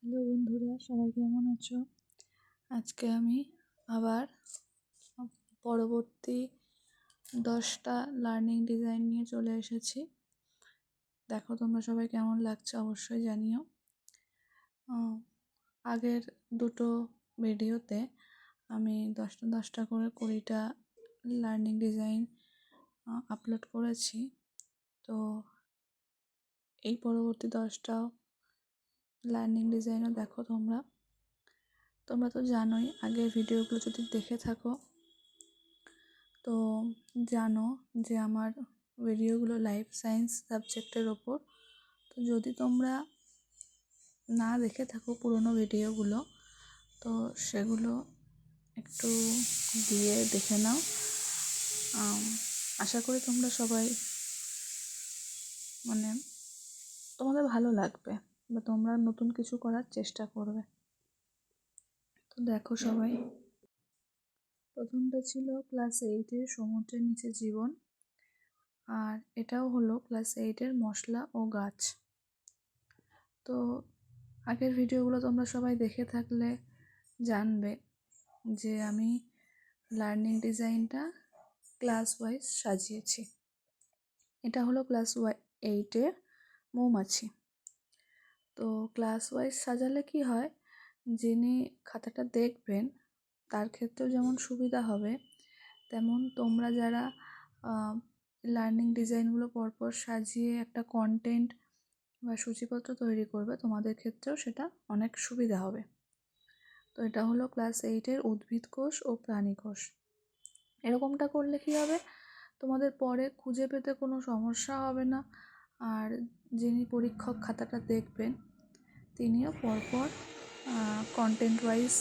Hello বন্ধুরা, সবাই কেমন আছো? আজকে আমি আবার পরবর্তী 10টা লার্নিং ডিজাইন নিয়ে চলে এসেছি। দেখো তোমরা সবাই কেমন লাগছে অবশ্যই জানিও। আগের দুটো ভিডিওতে আমি 10টা করে 20টা লার্নিং ডিজাইন আপলোড করেছি। তো এই পরবর্তী 10টা লার্নিং ডিজাইনও দেখো তোমরা তো জানোই, আগের ভিডিওগুলো যদি দেখে থাকো তো জানো যে আমার ভিডিওগুলো লাইফ সায়েন্স সাবজেক্টের ওপর। তো যদি তোমরা না দেখে থাকো পুরনো ভিডিওগুলো, তো সেগুলো একটু দিয়ে দেখে নাও। আশা করি তোমরা সবাই তোমাদের ভালো লাগবে বা তোমরা নতুন কিছু করার চেষ্টা করবে। তো দেখো সবাই, প্রথমটা ছিল ক্লাস 8-এর সমুদ্রের নিচে জীবন, আর এটাও হলো ক্লাস 8-এর মশলা ও গাছ। তো আগের ভিডিওগুলো তোমরা সবাই দেখে থাকলে জানবে যে আমি লার্নিং ডিজাইনটা ক্লাস ওয়াইজ সাজিয়েছি। এটা হলো ক্লাস 8-এর মৌমাছি। তো ক্লাস ওয়াইজ সাজালে কি হয়, যিনি খাতাটা দেখবেন তার ক্ষেত্রেও যেমন সুবিধা হবে, তেমন তোমরা যারা লার্নিং ডিজাইনগুলো পরপর সাজিয়ে একটা কন্টেন্ট বা সূচিপত্র তৈরি করবে, তোমাদের ক্ষেত্রেও সেটা অনেক সুবিধা হবে। তো এটা হলো ক্লাস 8-এর উদ্ভিদ কোষ ও প্রাণী কোষ। এরকমটা করলে কি হবে, তোমাদের পরে খুঁজে পেতে কোনো সমস্যা হবে না, আর যিনি পরীক্ষক খাতাটা দেখবেন তিনিও পরপর কন্টেন্ট ওয়াইজ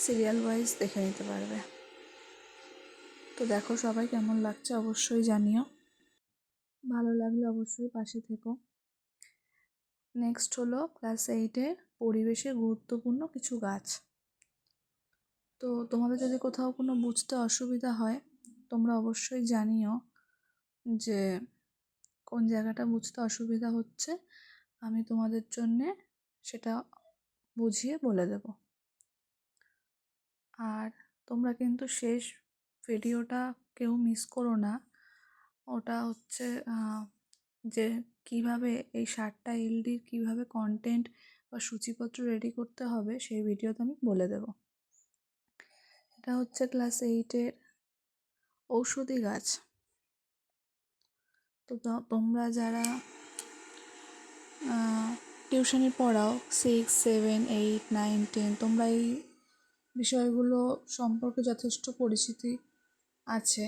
সিরিয়াল ওয়াইজ দেখে নিতে পারবে। তো দেখো সবাই কেমন লাগছে অবশ্যই জানিও, ভালো লাগলে অবশ্যই পাশে থেকো। নেক্সট হলো ক্লাস 8-এর পরিবেশে গুরুত্বপূর্ণ কিছু গাছ। তো তোমাদের যদি কোথাও কোনো বুঝতে অসুবিধা হয় তোমরা অবশ্যই জানিও যে কোন জায়গাটা বুঝতে অসুবিধা হচ্ছে, আমি তোমাদের জন্যে সেটা বুঝিয়ে বলে দেব। আর তোমরা কিন্তু শেষ ভিডিওটা কেউ মিস করো না, ওটা হচ্ছে যে কিভাবে এই 7টা এলডির কিভাবে কন্টেন্ট বা সূচিপত্র রেডি করতে হবে সেই ভিডিওতে আমি বলে দেব। এটা হচ্ছে ক্লাস 8-এর ঔষধি গাছ। তো তোমরা যারা টিউশনি পড়াও 6, 7, 8, 9, 10, তোমরা এই বিষয়গুলো সম্পর্কে যথেষ্ট পরিচিতি আছে।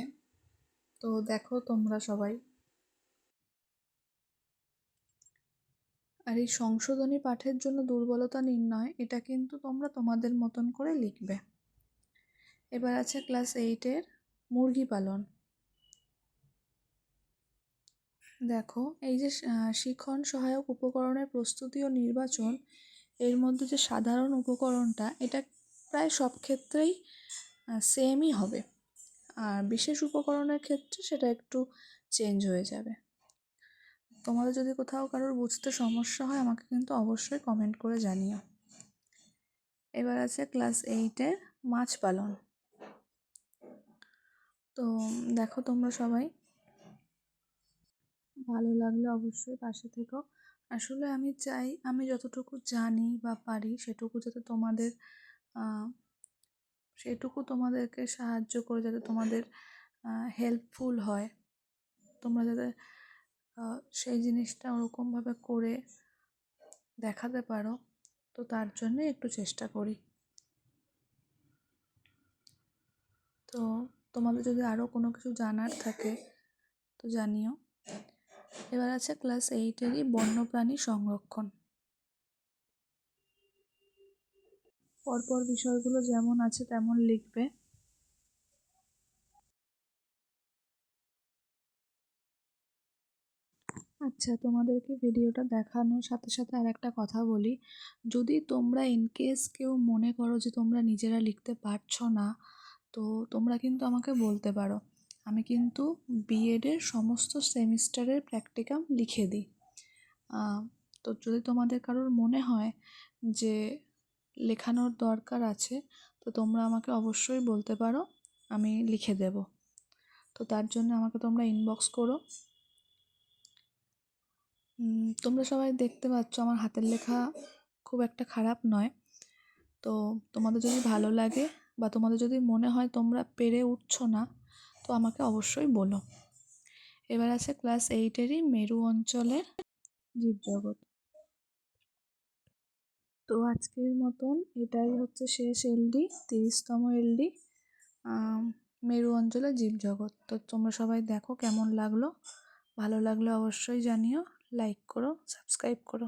তো দেখো তোমরা সবাই, আর এই সংশোধনী পাঠের জন্য দুর্বলতা নির্ণয়, এটা কিন্তু তোমরা তোমাদের মতন করে লিখবে। এবার আছে ক্লাস 8-এর মুরগি পালন। দেখো এই যে শিখন সহায়ক উপকরণের প্রস্তুতি ও নির্বাচন, এর মধ্যে যে সাধারণ উপকরণটা এটা প্রায় সব ক্ষেত্রেই সেমই হবে, আর বিশেষ উপকরণের ক্ষেত্রে সেটা একটু চেঞ্জ হয়ে যাবে। তোমাদের যদি কোথাও কারোর বুঝতে সমস্যা হয় আমাকে কিন্তু অবশ্যই কমেন্ট করে জানিও। এবার আছে ক্লাস 8-এর মাছ পালন। তো দেখো তোমরা সবাই, ভালো লাগলে অবশ্যই পাশে থেকো। আসলে আমি চাই আমি যতটুকু জানি বা পারি সেটুকু যাতে সেটুকু তোমাদেরকে সাহায্য করে, যাতে তোমাদের হেল্পফুল হয়, তোমরা যাতে সেই জিনিসটা ওরকমভাবে করে দেখাতে পারো, তো তার জন্যে একটু চেষ্টা করি। তো তোমাদের যদি আরও কোনো কিছু জানার থাকে তো জানিও। এবার আছে ক্লাস 8-এরই বন্যপ্রাণী সংরক্ষণ। পরপর বিষয়গুলো যেমন আছে তেমন লিখবে। আচ্ছা, তোমাদেরকে ভিডিওটা দেখানোর সাথে সাথে আর একটা কথা বলি, যদি তোমরা ইনকেস কেউ মনে করো যে তোমরা নিজেরা লিখতে পারছো না, তো তোমরা কিন্তু আমাকে বলতে পারো। আমি কিন্তু বিএডের সমস্ত সেমিস্টারের প্র্যাকটিকাম লিখে দিই। তো যদি তোমাদের কারোর মনে হয় যে লেখানোর দরকার আছে, তো তোমরা আমাকে অবশ্যই বলতে পারো, আমি লিখে দেব। তো তার জন্য আমাকে তোমরা ইনবক্স করো। তোমরা সবাই দেখতে পাচ্ছ আমার হাতের লেখা খুব একটা খারাপ নয়। তো তোমাদের যদি ভালো লাগে বা তোমাদের যদি মনে হয় তোমরা পেরে উঠছো না, তো আমাকে অবশ্যই বলো। এবার আছে ক্লাস 8-এরই মেরু অঞ্চলের জীবজগৎ। তো আজকের মতন এটাই হচ্ছে শেষ এলডি, 30তম এলডি, মেরু অঞ্চলের জীবজগৎ। তো তোমরা সবাই দেখো কেমন লাগলো। ভালো লাগলে অবশ্যই জানিও, লাইক করো, সাবস্ক্রাইব করো।